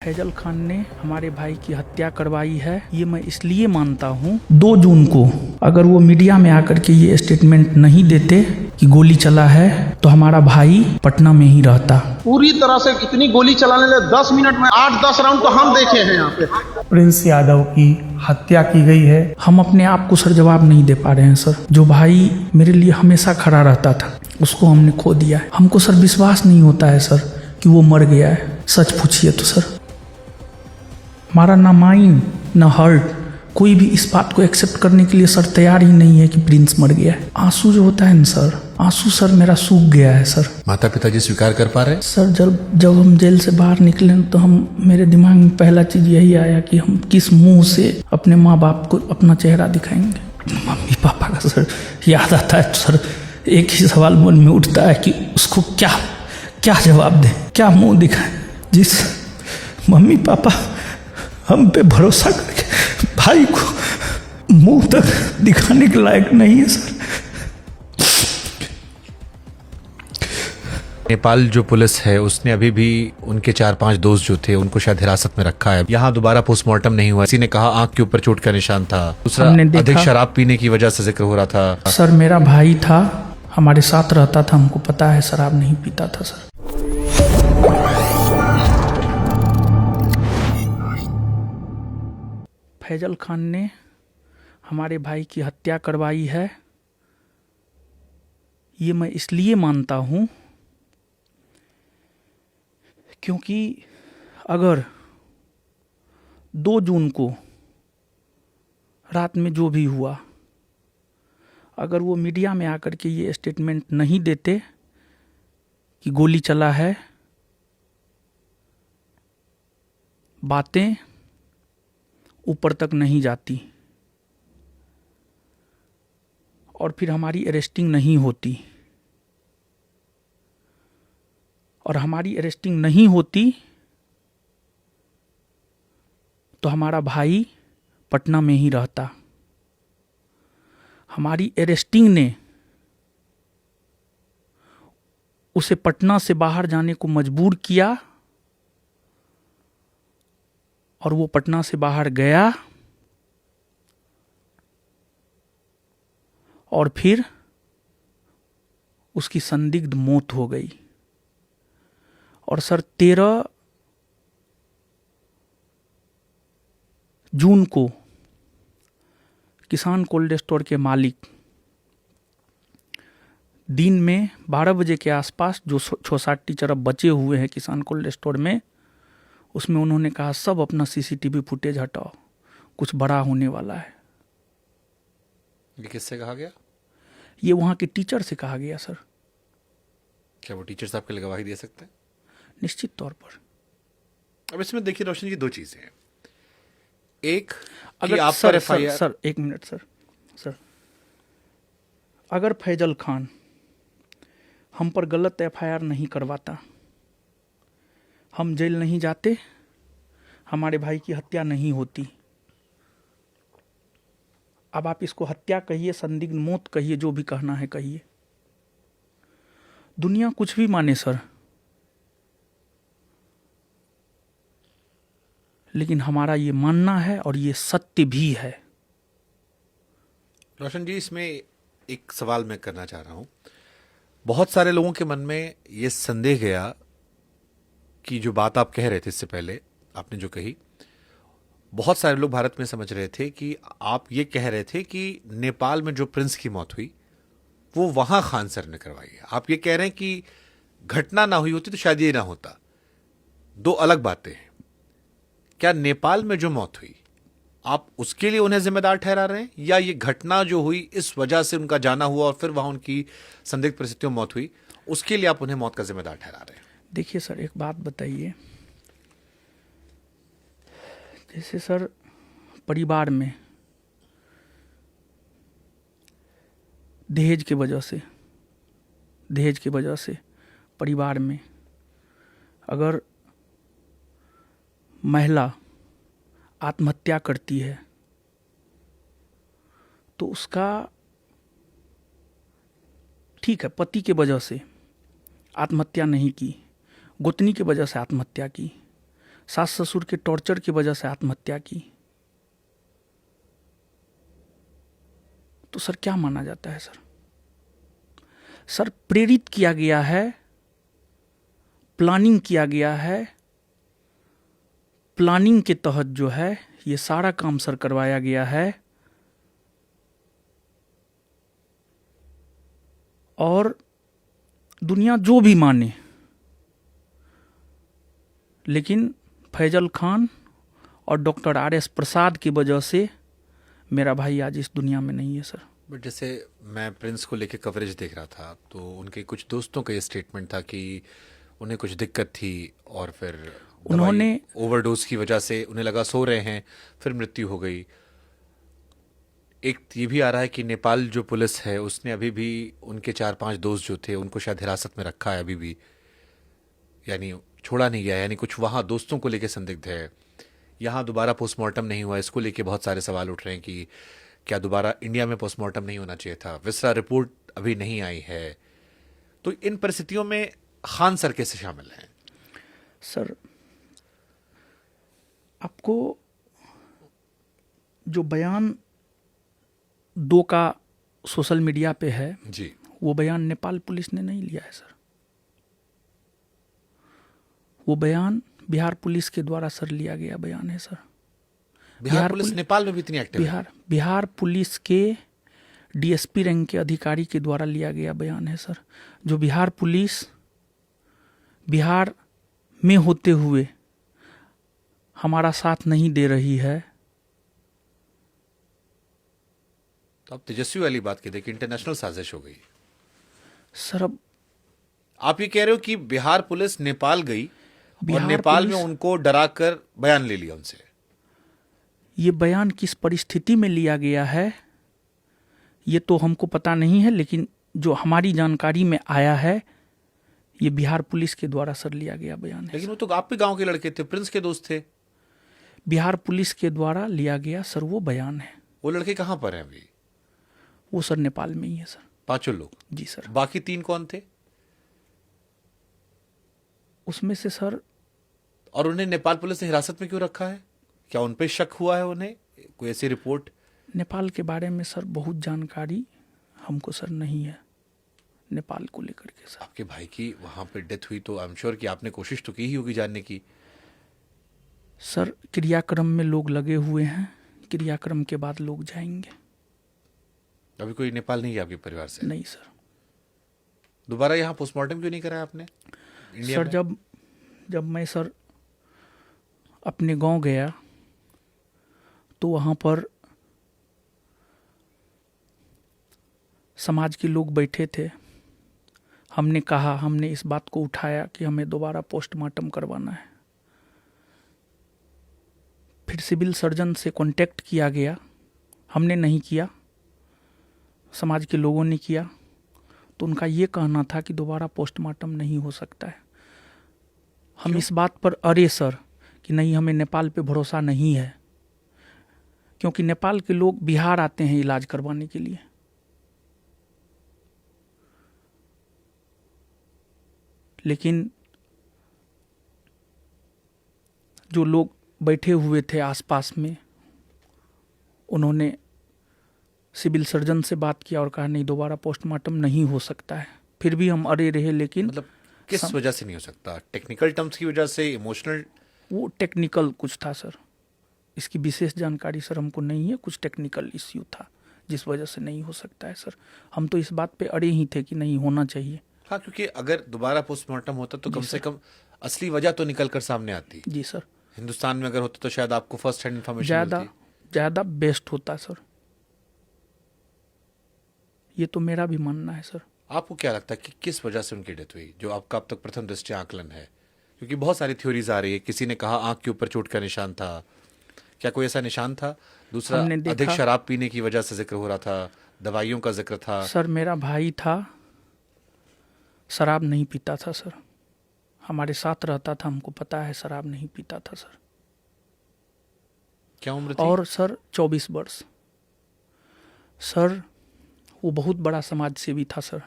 फैजल खान ने हमारे भाई की हत्या करवाई है, ये मैं इसलिए मानता हूँ 2 जून को अगर वो मीडिया में आकर के ये स्टेटमेंट नहीं देते कि गोली चला है तो हमारा भाई पटना में ही रहता। पूरी तरह से इतनी गोली चलाने लगे 10 मिनट में 8-10 राउंड तो हम देखे हैं यहाँ पे। प्रिंस यादव की हत्या की गई है। हम अपने आप को सर जवाब नहीं दे पा रहे हैं सर। जो भाई मेरे लिए हमेशा खड़ा रहता था उसको हमने खो दिया है। हमको सर विश्वास नहीं होता है सर कि वो मर गया है। सच पूछिए तो सर हमारा ना माइंड ना हर्ट कोई भी इस बात को एक्सेप्ट करने के लिए सर तैयार ही नहीं है कि प्रिंस मर गया है। आंसू जो होता है ना सर, आंसू सर मेरा सूख गया है सर। माता पिताजी स्वीकार कर पा रहे हैं? सर जब हम जेल से बाहर निकले तो मेरे दिमाग में पहला चीज यही आया कि हम किस मुंह से अपने माँ बाप को अपना चेहरा दिखाएंगे। मम्मी पापा का सर याद आता है तो सर एक ही सवाल मन में उठता है कि उसको क्या जवाब दें, क्या मुंह दिखाएं। जिस मम्मी पापा हम पे भरोसा करके भाई को मुंह तक दिखाने के लायक नहीं है सर। नेपाल जो पुलिस है उसने अभी भी उनके 4-5 दोस्त जो थे उनको शायद हिरासत में रखा है। यहाँ दोबारा पोस्टमार्टम नहीं हुआ। किसी ने कहा आंख के ऊपर चोट का निशान था। दूसरा अधिक शराब पीने की वजह से जिक्र हो रहा था। सर मेरा भाई था, हमारे साथ रहता था, हमको पता है शराब नहीं पीता था सर। फैजल खान ने हमारे भाई की हत्या करवाई है, ये मैं इसलिए मानता हूँ क्योंकि अगर 2 जून को रात में जो भी हुआ, अगर वो मीडिया में आकर के ये स्टेटमेंट नहीं देते कि गोली चला है, बातें ऊपर तक नहीं जाती और फिर हमारी अरेस्टिंग नहीं होती, और हमारी अरेस्टिंग नहीं होती तो हमारा भाई पटना में ही रहता। हमारी अरेस्टिंग ने उसे पटना से बाहर जाने को मजबूर किया और वो पटना से बाहर गया और फिर उसकी संदिग्ध मौत हो गई। और सर 13 जून को किसान कोल्ड स्टोर के मालिक दिन में 12 बजे के आसपास जो 6-7 टीचर अब बचे हुए हैं किसान कोल्ड स्टोर में, उसमें उन्होंने कहा सब अपना सीसीटीवी फुटेज हटाओ, कुछ बड़ा होने वाला है। ये किससे कहा गया? ये वहाँ के टीचर से कहा गया सर। क्या वो टीचर साहब के लिए गवाही दे सकते हैं? निश्चित तौर पर। अब इसमें देखिए रोशन जी, 2 चीजें हैं। एक अगर आप सर, पर सर एक मिनट सर, अगर फैजल खान हम पर गलत एफआईआर नहीं करवाता, हम जेल नहीं जाते, हमारे भाई की हत्या नहीं होती। अब आप इसको हत्या कहिए, संदिग्ध मौत कहिए, जो भी कहना है कहिए। दुनिया कुछ भी माने सर, लेकिन हमारा ये मानना है और ये सत्य भी है। रोशन जी, इसमें एक सवाल मैं करना चाह रहा हूं। बहुत सारे लोगों के मन में ये संदेह गया कि जो बात आप कह रहे थे इससे पहले, आपने जो कही, बहुत सारे लोग भारत में समझ रहे थे कि आप ये कह रहे थे कि नेपाल में जो प्रिंस की मौत हुई वो वहां खान सर ने करवाई है। आप ये कह रहे हैं कि घटना ना हुई होती तो शायद ये ना होता। 2 अलग बातें हैं। क्या नेपाल में जो मौत हुई आप उसके लिए उन्हें जिम्मेदार ठहरा रहे हैं, या ये घटना जो हुई इस वजह से उनका जाना हुआ और फिर वहां उनकी संदिग्ध परिस्थितियों में मौत हुई, उसके लिए आप उन्हें मौत का जिम्मेदार ठहरा रहे हैं? देखिए सर, एक बात बताइए, जैसे सर परिवार में दहेज की वजह से परिवार में अगर महिला आत्महत्या करती है तो उसका, ठीक है, पति के वजह से आत्महत्या नहीं की, गोतनी की वजह से आत्महत्या की, सास ससुर के टॉर्चर की वजह से आत्महत्या की, तो सर क्या माना जाता है सर? सर प्रेरित किया गया है, प्लानिंग किया गया है, प्लानिंग के तहत जो है ये सारा काम सर करवाया गया है। और दुनिया जो भी माने, लेकिन फैजल खान और डॉक्टर RS प्रसाद की वजह से मेरा भाई आज इस दुनिया में नहीं है सर। बट जैसे मैं प्रिंस को लेके कवरेज देख रहा था तो उनके कुछ दोस्तों का ये स्टेटमेंट था कि उन्हें कुछ दिक्कत थी और फिर उन्होंने ओवरडोज की वजह से उन्हें लगा सो रहे हैं, फिर मृत्यु हो गई। एक ये भी आ रहा है कि नेपाल जो पुलिस है उसने अभी भी उनके 4-5 दोस्त जो थे उनको शायद हिरासत में रखा है अभी भी, यानी छोड़ा नहीं गया, यानी कुछ वहाँ दोस्तों को लेके संदिग्ध है। यहाँ दोबारा पोस्टमार्टम नहीं हुआ, इसको लेके बहुत सारे सवाल उठ रहे हैं कि क्या दोबारा इंडिया में पोस्टमार्टम नहीं होना चाहिए था, विसरा रिपोर्ट अभी नहीं आई है। तो इन परिस्थितियों में खान सर कैसे शामिल हैं? सर आपको जो बयान 2 का सोशल मीडिया पे है जी, वो बयान नेपाल पुलिस ने नहीं लिया है सर। वो बयान बिहार पुलिस के द्वारा सर लिया गया बयान है सर। बिहार पुलिस नेपाल में भी इतनी एक्टिव है? बिहार पुलिस के DSP रैंक के अधिकारी के द्वारा लिया गया बयान है सर। जो बिहार पुलिस बिहार में होते हुए हमारा साथ नहीं दे रही है। तो आप तेजस्वी वाली बात कहते कि इंटरनेशनल साजिश हो गई सर। अब आप ये कह रहे हो कि बिहार पुलिस नेपाल गई और बिहार नेपाल में पुलिस- उनको डराकर बयान ले लिया उनसे? ये बयान किस परिस्थिति में लिया गया है ये तो हमको पता नहीं है, लेकिन जो हमारी जानकारी में आया है ये बिहार पुलिस के द्वारा सर लिया गया बयान है। लेकिन वो तो आप भी गांव के लड़के थे, प्रिंस के दोस्त थे। बिहार पुलिस के द्वारा लिया गया सर वो बयान है। वो लड़के कहां पर हैं अभी? वो सर नेपाल में ही है सर। 5 लोग? जी सर। बाकी 3 कौन थे? उसमें से सर और उन्हें नेपाल पुलिस ने हिरासत में क्यों रखा है? क्या उन पे शक हुआ है उन्हें? कोई ऐसी रिपोर्ट? नेपाल के बारे में सर बहुत जानकारी हमको सर नहीं है नेपाल को लेकर के सर। आपके भाई की वहां पे डेथ हुई तो आई एम श्योर कि आपने कोशिश तो की ही होगी जानने की। सर क्रियाक्रम में लोग लगे हुए हैं, क्रियाक्रम के बाद लोग जाएंगे। अभी कोई नेपाल नहीं है आपके परिवार से? नहीं सर। दोबारा यहाँ पोस्टमार्टम क्यों नहीं कराया आपने इंडिया सर में? जब मैं सर अपने गांव गया तो वहाँ पर समाज के लोग बैठे थे। हमने इस बात को उठाया कि हमें दोबारा पोस्टमार्टम करवाना है। फिर सिविल सर्जन से कांटेक्ट किया गया, हमने नहीं किया, समाज के लोगों ने किया। तो उनका ये कहना था कि दोबारा पोस्टमार्टम नहीं हो सकता है। हम इस बात पर अरे सर कि नहीं, हमें नेपाल पे भरोसा नहीं है, क्योंकि नेपाल के लोग बिहार आते हैं इलाज करवाने के लिए। लेकिन जो लोग बैठे हुए थे आसपास में, उन्होंने सिविल सर्जन से बात किया और कहा नहीं, दोबारा पोस्टमार्टम नहीं हो सकता है। फिर भी हम अड़े रहे। लेकिन मतलब किस वजह से नहीं हो सकता? टेक्निकल टर्म्स की वजह से, इमोशनल? वो टेक्निकल कुछ था सर, इसकी विशेष जानकारी सर हमको नहीं है। कुछ टेक्निकल इश्यू था जिस वजह से नहीं हो सकता है सर। हम तो इस बात पे अड़े ही थे कि नहीं होना चाहिए। हाँ, क्योंकि अगर दोबारा पोस्टमार्टम होता तो कम से कम असली वजह तो निकल कर सामने आती। जी सर। हिंदुस्तान में अगर होता तो शायद आपको फर्स्ट हैंड इन्फॉर्मेशन ज़्यादा बेस्ट होता सर। ये तो मेरा भी मानना है सर। आपको क्या लगता है कि किस वजह से उनकी डेथ हुई, जो आपका अब तक प्रथम दृष्टया आकलन है? क्योंकि बहुत सारी थ्योरीज आ रही है। किसी ने कहा आंख के ऊपर चोट का निशान था, क्या कोई ऐसा निशान था? दूसरा, हमने देखा- अधिक शराब पीने की वजह से जिक्र हो रहा था, दवाइयों का जिक्र था। सर मेरा भाई था, शराब नहीं पीता था सर, हमारे साथ रहता था, हमको पता है शराब नहीं पीता था सर। क्या उम्र थी? और सर 24 वर्ष। सर वो बहुत बड़ा समाज सेवी था सर।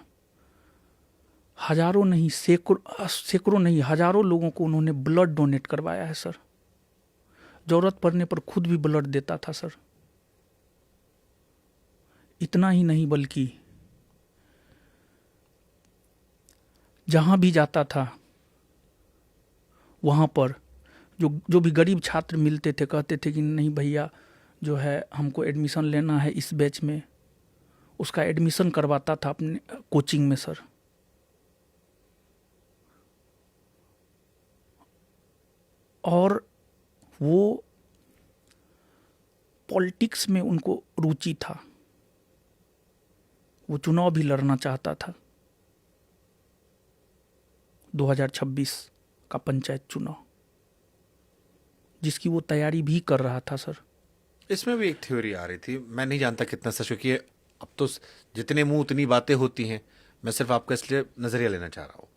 हजारों नहीं, सैकड़ों नहीं, हजारों लोगों को उन्होंने ब्लड डोनेट करवाया है सर। जरूरत पड़ने पर खुद भी ब्लड देता था सर। इतना ही नहीं बल्कि जहां भी जाता था वहां पर जो भी गरीब छात्र मिलते थे कहते थे कि नहीं भैया जो है हमको एडमिशन लेना है इस बैच में, उसका एडमिशन करवाता था अपने कोचिंग में सर। और वो पॉलिटिक्स में उनको रुचि था, वो चुनाव भी लड़ना चाहता था, 2026 का पंचायत चुनाव, जिसकी वो तैयारी भी कर रहा था सर। इसमें भी एक थ्योरी आ रही थी, मैं नहीं जानता कितना सच, क्योंकि अब तो जितने मुंह उतनी बातें होती हैं, मैं सिर्फ आपका इसलिए नजरिया लेना चाह रहा हूं।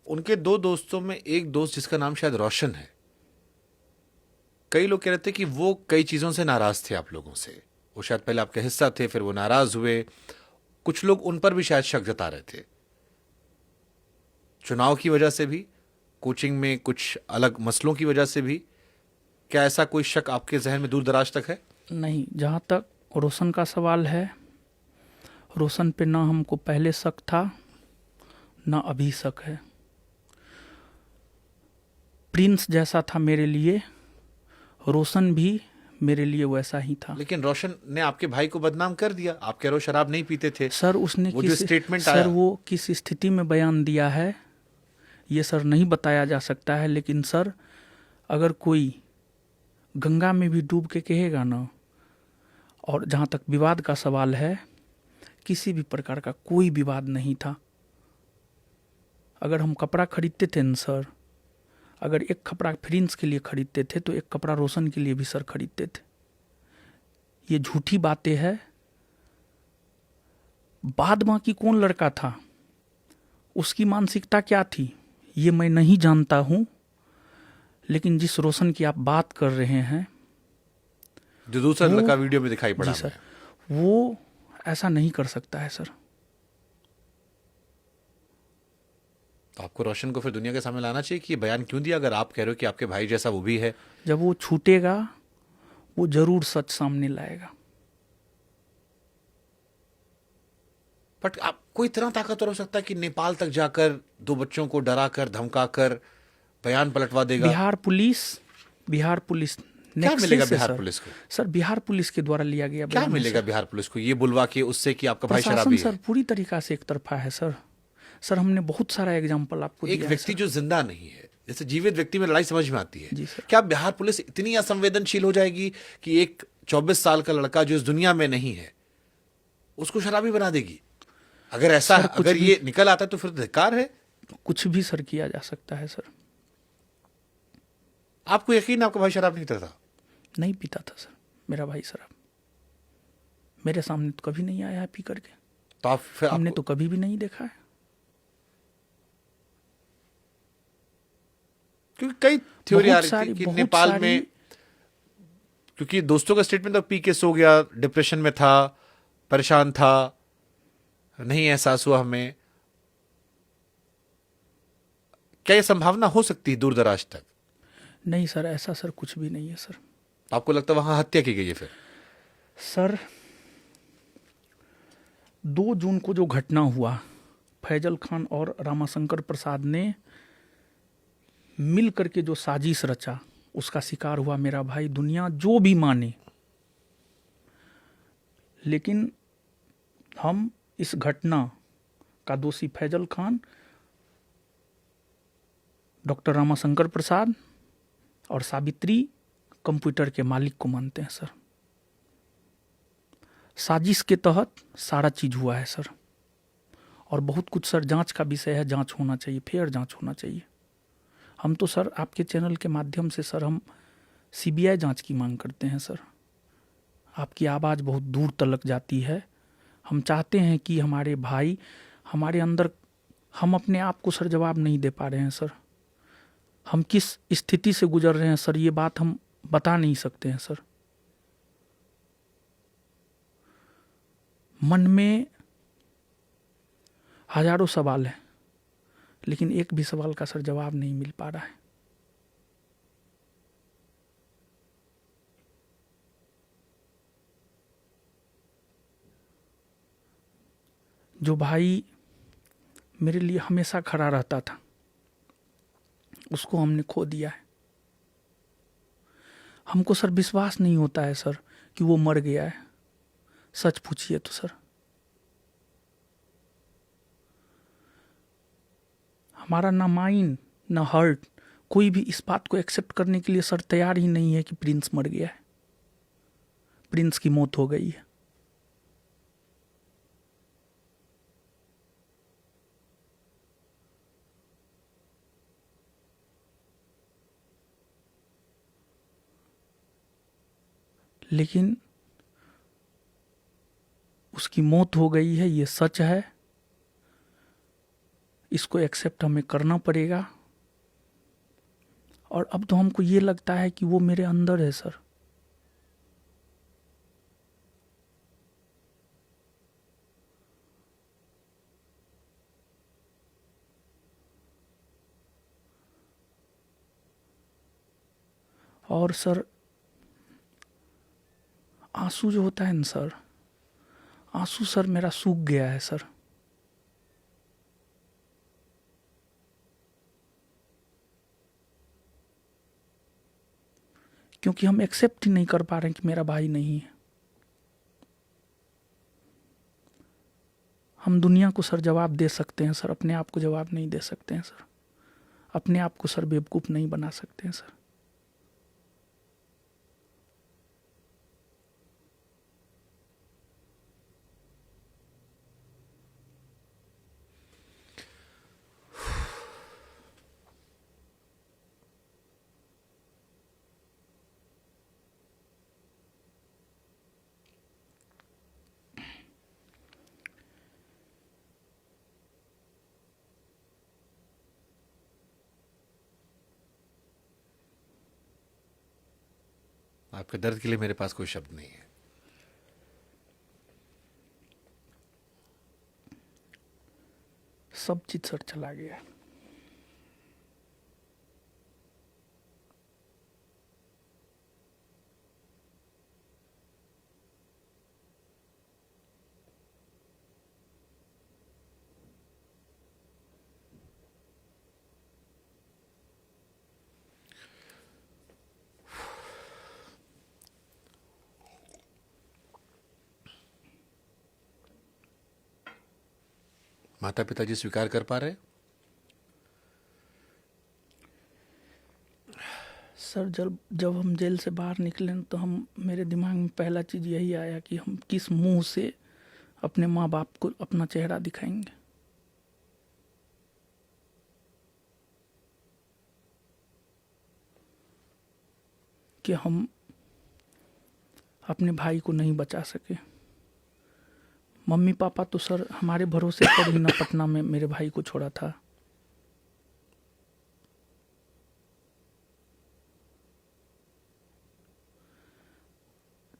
उनके 2 दोस्तों में एक दोस्त जिसका नाम शायद रोशन है, कई लोग कह रहे थे कि वो कई चीजों से नाराज थे आप लोगों से, वो शायद पहले आपका हिस्सा थे, फिर वो नाराज हुए, कुछ लोग उन पर भी शायद शक जता रहे थे, चुनाव की वजह से भी, कोचिंग में कुछ अलग मसलों की वजह से भी। क्या ऐसा कोई शक आपके जहन में दूर दराज तक है? नहीं, जहाँ तक रोशन का सवाल है, रोशन पे ना हमको पहले शक था ना अभी शक है। प्रिंस जैसा था मेरे लिए, रोशन भी मेरे लिए वैसा ही था। लेकिन रोशन ने आपके भाई को बदनाम कर दिया, आप कह रहे हो शराब नहीं पीते थे सर उसने वो जो स्टेटमेंट आया, सर वो किस स्थिति में बयान दिया है ये सर नहीं बताया जा सकता है। लेकिन सर अगर कोई गंगा में भी डूब के कहेगा ना, और जहाँ तक विवाद का सवाल है, किसी भी प्रकार का कोई विवाद नहीं था। अगर हम कपड़ा खरीदते थे न सर, अगर एक कपड़ा प्रिंस के लिए खरीदते थे तो एक कपड़ा रोशन के लिए भी सर खरीदते थे। ये झूठी बातें है। बाद बाकी कौन लड़का था, उसकी मानसिकता क्या थी, ये मैं नहीं जानता हूं। लेकिन जिस रोशन की आप बात कर रहे हैं, जो दूसरा लड़का वीडियो में दिखाई पड़ा, जी सर, वो ऐसा नहीं कर सकता है सर। तो आपको रोशन को फिर दुनिया के सामने लाना चाहिए कि ये बयान क्यों दिया, अगर आप कह रहे हो कि आपके भाई जैसा वो भी है। जब वो छूटेगा वो जरूर सच सामने लाएगा। बट आप कोई इतना ताकतवर हो सकता है कि नेपाल तक जाकर 2 बच्चों को डराकर धमकाकर बयान पलटवा देगा? बिहार पुलिस क्या मिलेगा बिहार पुलिस को? सर बिहार पुलिस के द्वारा लिया गया क्या मिलेगा बिहार पुलिस को ये बुलवा के उससे कि आपका भाई शराबी है? सर पूरी तरीका से एक तरफा है सर। सर हमने बहुत सारा एग्जांपल आपको एक दिया व्यक्ति जो जिंदा नहीं है, जैसे जीवित व्यक्ति में लड़ाई समझ में आती है। जी सर। क्या बिहार पुलिस इतनी असंवेदनशील हो जाएगी कि एक 24 साल का लड़का जो इस दुनिया में नहीं है उसको शराबी बना देगी? अगर ऐसा अगर ये निकल आता है तो फिर धिक्कार है। कुछ भी सर किया जा सकता है सर। आपको यकीन आपका भाई शराब नहीं पीता था? नहीं पीता था सर मेरा भाई शराब। मेरे सामने तो कभी नहीं आया है पी करके। तो आप फिर हमने तो कभी भी नहीं देखा है। क्योंकि कई थ्योरी आ रही थी कि नेपाल में, क्योंकि दोस्तों का स्टेटमेंट तो पी के सो गया, डिप्रेशन में था, परेशान था, नहीं एहसास हुआ हमें। क्या यह संभावना हो सकती है दूर दराज तक? नहीं सर, ऐसा सर कुछ भी नहीं है सर। आपको लगता है वहां हत्या की गई है? फिर सर 2 जून को जो घटना हुआ, फैजल खान और रामाशंकर प्रसाद ने मिल करके जो साजिश रचा, उसका शिकार हुआ मेरा भाई। दुनिया जो भी माने, लेकिन हम इस घटना का दोषी फैजल खान, डॉक्टर रामाशंकर प्रसाद और सावित्री कंप्यूटर के मालिक को मानते हैं सर। साजिश के तहत सारा चीज हुआ है सर। और बहुत कुछ सर जांच का विषय है, जांच होना चाहिए, फेयर जांच होना चाहिए। हम तो सर आपके चैनल के माध्यम से सर हम सीबीआई जांच की मांग करते हैं सर। आपकी आवाज़ बहुत दूर तलक जाती है। हम चाहते हैं कि हमारे भाई, हमारे अंदर, हम अपने आप को सर जवाब नहीं दे पा रहे हैं सर। हम किस स्थिति से गुजर रहे हैं सर, ये बात हम बता नहीं सकते हैं सर। मन में हजारों सवाल हैं, लेकिन एक भी सवाल का सर जवाब नहीं मिल पा रहा है। जो भाई मेरे लिए हमेशा खड़ा रहता था, उसको हमने खो दिया है। हमको सर विश्वास नहीं होता है सर कि वो मर गया है। सच पूछिए तो सर, हमारा ना माइंड ना हार्ट कोई भी इस बात को एक्सेप्ट करने के लिए सर तैयार ही नहीं है कि प्रिंस मर गया है, प्रिंस की मौत हो गई है। लेकिन उसकी मौत हो गई है, ये सच है, इसको एक्सेप्ट हमें करना पड़ेगा। और अब तो हमको ये लगता है कि वो मेरे अंदर है सर। और सर आंसू जो होता है ना सर, आंसू सर मेरा सूख गया है सर। क्योंकि हम एक्सेप्ट ही नहीं कर पा रहे हैं कि मेरा भाई नहीं है। हम दुनिया को सर जवाब दे सकते हैं सर, अपने आप को जवाब नहीं दे सकते हैं सर। अपने आप को सर बेवकूफ़ नहीं बना सकते हैं सर। आपके दर्द के लिए मेरे पास कोई शब्द नहीं है। सब चीज सर चला गया। माता पिताजी स्वीकार कर पा रहे? सर जब हम जेल से बाहर निकले तो हम मेरे दिमाग में पहला चीज़ यही आया कि हम किस मुंह से अपने माँ बाप को अपना चेहरा दिखाएंगे। कि हम अपने भाई को नहीं बचा सके। मम्मी पापा तो सर हमारे भरोसे पर ही ना पटना में मेरे भाई को छोड़ा था।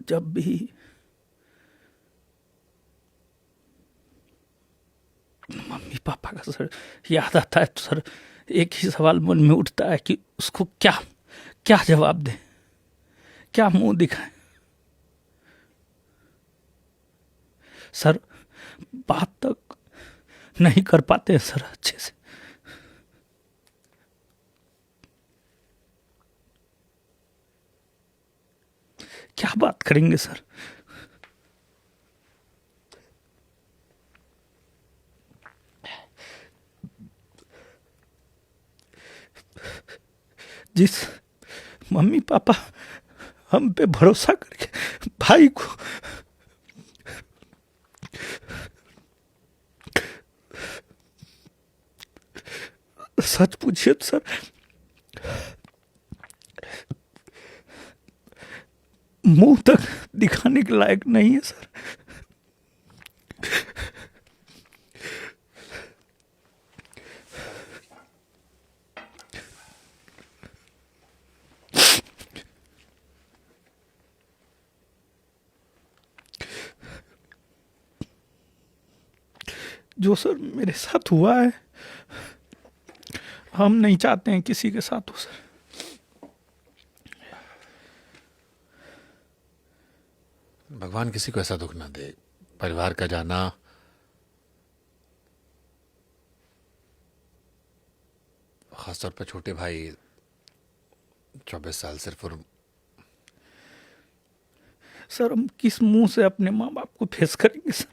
जब भी मम्मी पापा का सर याद आता है तो सर एक ही सवाल मन में उठता है कि उसको क्या क्या जवाब दें, क्या मुंह दिखाएं। सर बात तक नहीं कर पाते हैं सर अच्छे से। क्या बात करेंगे सर। जिस मम्मी पापा हम पे भरोसा करके भाई को सच पूछिए तो सर मुंह तक दिखाने के लायक नहीं है सर। जो सर मेरे साथ हुआ है हम नहीं चाहते हैं किसी के साथ हो सर। भगवान किसी को ऐसा दुख ना दे। परिवार का जाना खासतौर पर छोटे भाई 24 साल सिर्फ और सर हम किस मुंह से अपने माँ बाप को फेस करेंगे सर?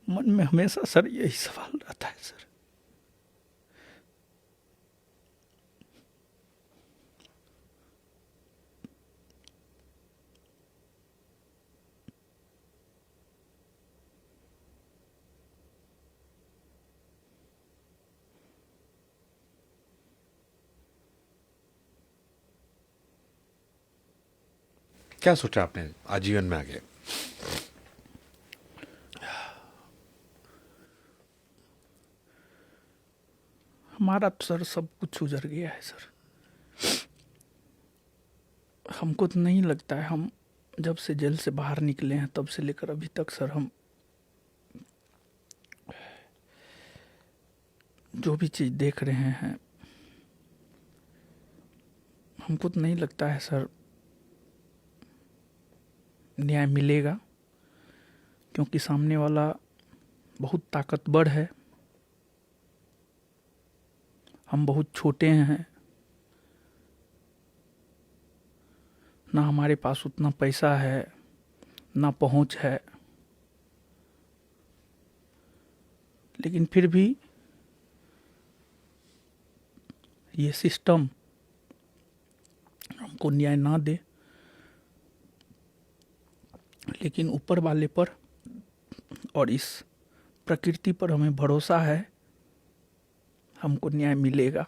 मन में हमेशा सर यही सवाल रहता है सर। क्या सोचा आपने आजीवन में आगे? हमारा तो सर सब कुछ उजड़ गया है सर। हमको तो नहीं लगता है, हम जब से जेल से बाहर निकले हैं तब से लेकर अभी तक सर हम जो भी चीज़ देख रहे हैं, हमको तो नहीं लगता है सर न्याय मिलेगा, क्योंकि सामने वाला बहुत ताकतवर है, हम बहुत छोटे हैं, ना हमारे पास उतना पैसा है, ना पहुंच है, लेकिन फिर भी ये सिस्टम हमको न्याय ना दे, लेकिन ऊपर वाले पर और इस प्रकृति पर हमें भरोसा है, हमको न्याय मिलेगा।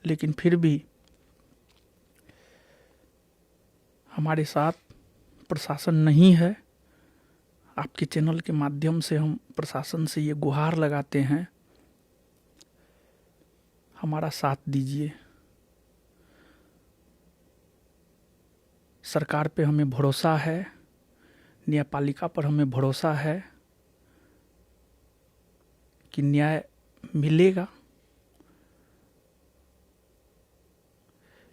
लेकिन फिर भी हमारे साथ प्रशासन नहीं है। आपके चैनल के माध्यम से हम प्रशासन से ये गुहार लगाते हैं, हमारा साथ दीजिए। सरकार पे हमें भरोसा है, न्यायपालिका पर हमें भरोसा है कि न्याय मिलेगा।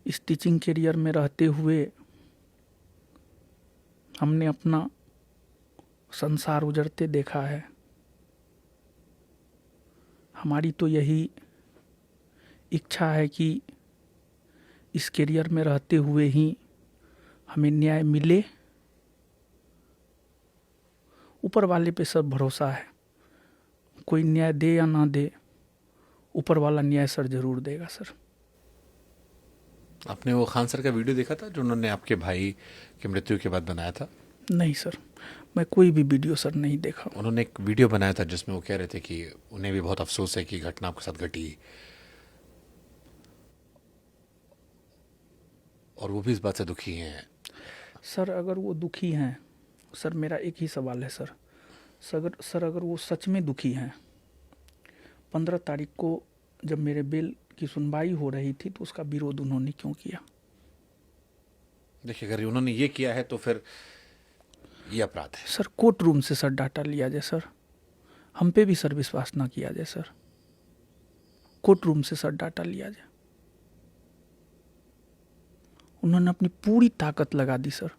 इस टीचिंग करियर में रहते हुए हमने अपना संसार उजड़ते देखा है। हमारी तो यही इच्छा है कि इस करियर में रहते हुए ही हमें न्याय मिले। ऊपर वाले पे सब भरोसा है, कोई न्याय दे या ना दे, ऊपर वाला न्याय सर जरूर देगा सर। आपने वो खान सर का वीडियो देखा था जो उन्होंने आपके भाई की मृत्यु के बाद बनाया था? नहीं सर, मैं कोई भी वीडियो सर नहीं देखा। उन्होंने एक वीडियो बनाया था जिसमें वो कह रहे थे कि उन्हें भी बहुत अफसोस है कि घटना आपके साथ घटी, और वो भी इस बात से दुखी हैं। सर अगर वो दुखी हैं, सर मेरा एक ही सवाल है सर अगर वो सच में दुखी हैं, 15 तारीख को जब मेरे बेल की सुनवाई हो रही थी तो उसका विरोध उन्होंने क्यों किया? देखिए, अगर उन्होंने ये किया है तो फिर ये अपराध है। सर कोर्ट रूम से सर डाटा लिया जाए सर, हम पे भी सर विश्वास ना किया जाए सर, कोर्ट रूम से सर डाटा लिया जाए। उन्होंने अपनी पूरी ताकत लगा दी सर।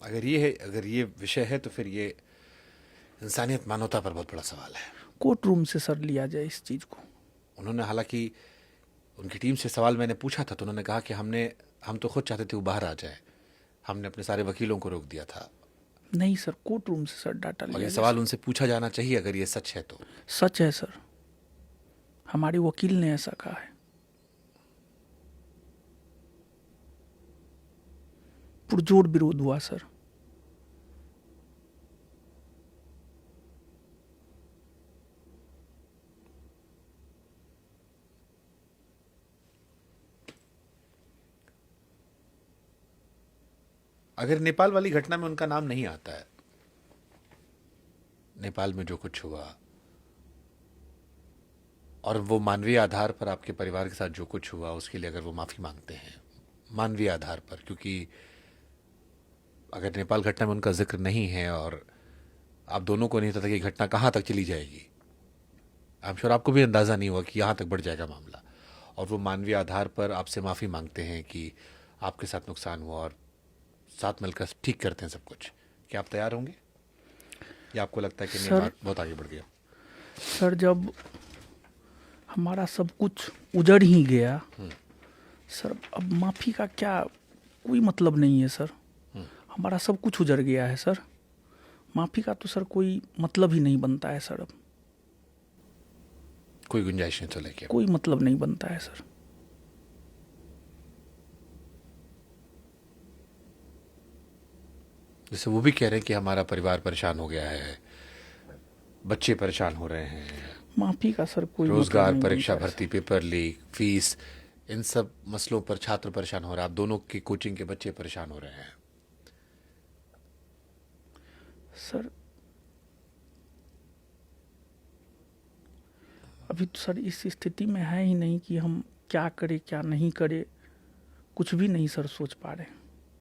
अगर ये विषय है तो फिर ये इंसानियत, मानवता पर बहुत बड़ा सवाल है। कोर्ट रूम से सर लिया जाए इस चीज को। उन्होंने, हालांकि उनकी टीम से सवाल मैंने पूछा था तो उन्होंने कहा कि हम तो खुद चाहते थे वो बाहर आ जाए, हमने अपने सारे वकीलों को रोक दिया था। नहीं सर, कोर्ट रूम से सर डाटा और लिया ये जाए। सवाल उनसे पूछा जाना चाहिए अगर ये सच है तो। सच है सर, हमारे वकील ने ऐसा कहा है। पुरजोर विरोध हुआ सर। अगर नेपाल वाली घटना में उनका नाम नहीं आता है, नेपाल में जो कुछ हुआ और वो मानवीय आधार पर आपके परिवार के साथ जो कुछ हुआ उसके लिए अगर वो माफी मांगते हैं मानवीय आधार पर, क्योंकि अगर नेपाल घटना में उनका जिक्र नहीं है और आप दोनों को नहीं पता कि घटना कहाँ तक चली जाएगी, आई एम श्योर आपको भी अंदाज़ा नहीं हुआ कि यहाँ तक बढ़ जाएगा मामला, और वो मानवीय आधार पर आपसे माफ़ी मांगते हैं कि आपके साथ नुकसान हुआ और साथ मिलकर ठीक करते हैं सब कुछ। क्या आप तैयार होंगे या आपको लगता है कि नहीं, बात बहुत आगे बढ़ गया? सर जब हमारा सब कुछ उजड़ ही गया सर, अब माफ़ी का क्या कोई मतलब नहीं है सर। हमारा सब कुछ उजड़ गया है सर, माफ़ी का तो सर कोई मतलब ही नहीं बनता है सर। अब कोई गुंजाइश नहीं तो लेके कोई मतलब नहीं बनता है सर। जैसे वो भी कह रहे हैं कि हमारा परिवार परेशान हो गया है, बच्चे परेशान हो रहे हैं, माफ़ी का सर कोई रोजगार, मतलब नहीं परीक्षा बनता है भर्ती, पेपर लीक, फीस, इन सब मसलों पर छात्र परेशान हो रहे हैं, आप दोनों की कोचिंग के बच्चे परेशान हो रहे हैं। सर अभी तो सर इस स्थिति में है ही नहीं कि हम क्या करें क्या नहीं करें, कुछ भी नहीं सर सोच पा रहे हैं।